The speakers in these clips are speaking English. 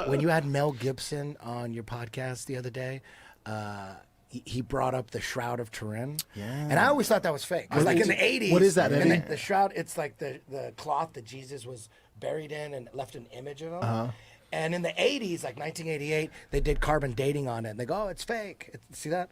When you had Mel Gibson on your podcast the other day, he brought up the Shroud of Turin. Yeah. And I always thought that was fake. Because like in the 80s. What is that, in Eddie? the Shroud, it's like the cloth that Jesus was buried in and left an image of him. Uh-huh. And in the 80s, like 1988, they did carbon dating on it. And they go, oh, it's fake. See that?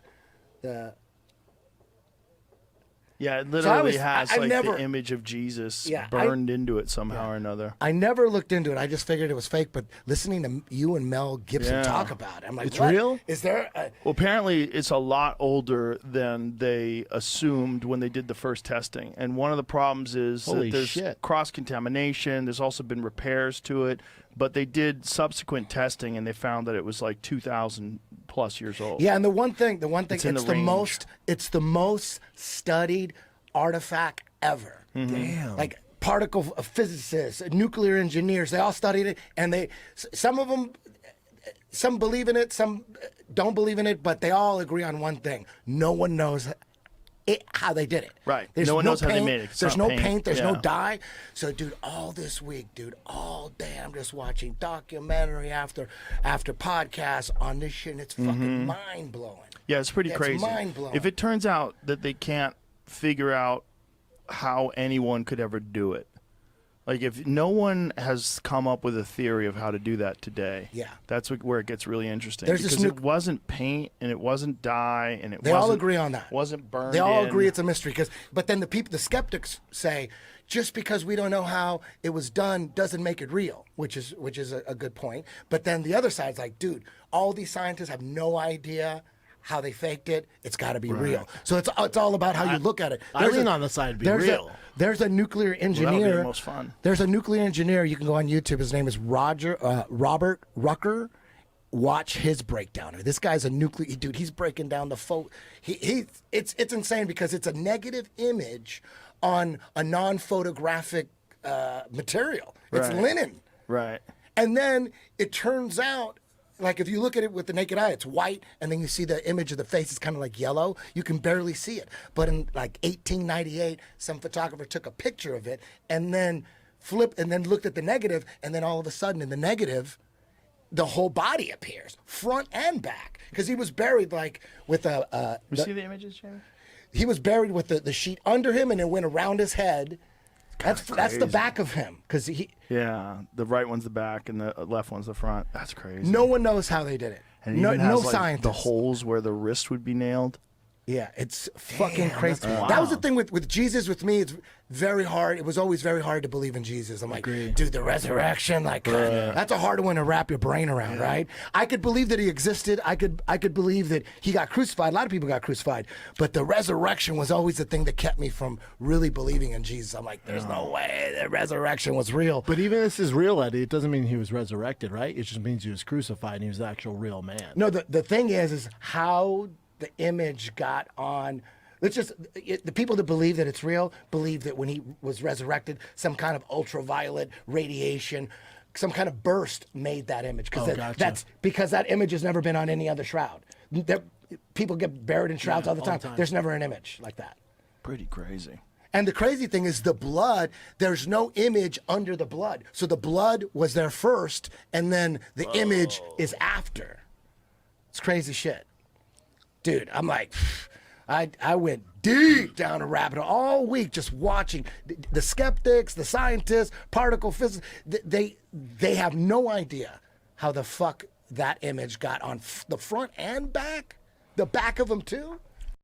Yeah, it literally I has never- the image of Jesus Yeah, burned into it somehow or another. I never looked into it. I just figured it was fake. But listening to you and Mel Gibson Yeah. talk about it, I'm like, It's what? real? Is there a... Well, apparently it's a lot older than they assumed when they did the first testing. And one of the problems is Holy that there's shit. cross-contamination. There's also been repairs to it. But they did subsequent testing, and they found that it was like 2,000 plus years old. Yeah, and the one thing, It's in it's the the range. the most studied artifact ever. Damn. Like particle physicists, nuclear engineers, they all studied it, and some of them, some believe in it, some don't believe in it, but they all agree on one thing: no one knows how they did it. Right. There's No one knows how they paint, made it. It's There's not no paint. paint. There's no Yeah. dye. So, dude, all this week, all day, I'm just watching documentary after podcast on this shit, and it's fucking mind blowing. Yeah, it's pretty crazy. mind-blowing. If it turns out that they can't figure out how anyone could ever do it, like if no one has come up with a theory of how to do that today, Yeah. that's where it gets really interesting. There's this because it wasn't paint and it wasn't dye and They all agree on that. Wasn't burned. They all in. agree it's a mystery. But then the skeptics say, just because we don't know how it was done doesn't make it real, which is a good point. But then the other side's like, dude, all these scientists have no idea how they faked it. It's got to be real. So it's all about how you look at it. I lean on the side to be real. There's a nuclear engineer. Well, that'll be the most fun. There's a nuclear engineer. You can go on YouTube. His name is Robert Rucker. Watch his breakdown. This guy's a nuclear dude. He's breaking down the it's insane because it's a negative image on a non-photographic material. It's Right. linen. Right. And then it turns out, like if you look at it with the naked eye, it's white, and then you see the image of the face is kind of like yellow. You can barely see it. But in like 1898, some photographer took a picture of it and then looked at the negative, and then all of a sudden in the negative, the whole body appears, front and back, because he was buried like with You see the images, Jamie? he was buried with the sheet under him, and it went around his head. That's the crazy. back of him, because Yeah, the right one's the back and the left one's the front. That's crazy. no one knows how they did it. and it no even has, no like, scientist. the holes where the wrist would be nailed. Yeah, it's fucking crazy. that's wild. That was the thing with Jesus. With me, it's very hard. It was always very hard to believe in Jesus. I'm like, dude, the resurrection, like that's a hard one to wrap your brain around, right? I could believe that he existed. I could believe that he got crucified. A lot of people got crucified, but the resurrection was always the thing that kept me from really believing in Jesus. I'm like, there's no way the resurrection was real. But even if this is real, Eddie, it doesn't mean he was resurrected, right? It just means he was crucified and he was the actual real man. No, the thing is how the image got on. The people that believe that it's real believe that when he was resurrected, some kind of ultraviolet radiation, some kind of burst made that image. Gotcha. That's because that image has never been on any other shroud. People get buried in shrouds all the time. There's never an image like that. Pretty crazy. And the crazy thing is the blood, there's no image under the blood. So the blood was there first, and then the image is after. It's crazy shit. Dude, I'm like, I went deep down a rabbit hole all week just watching the skeptics, the scientists, particle physicists. They have no idea how the fuck that image got on the front and back, the back of them too.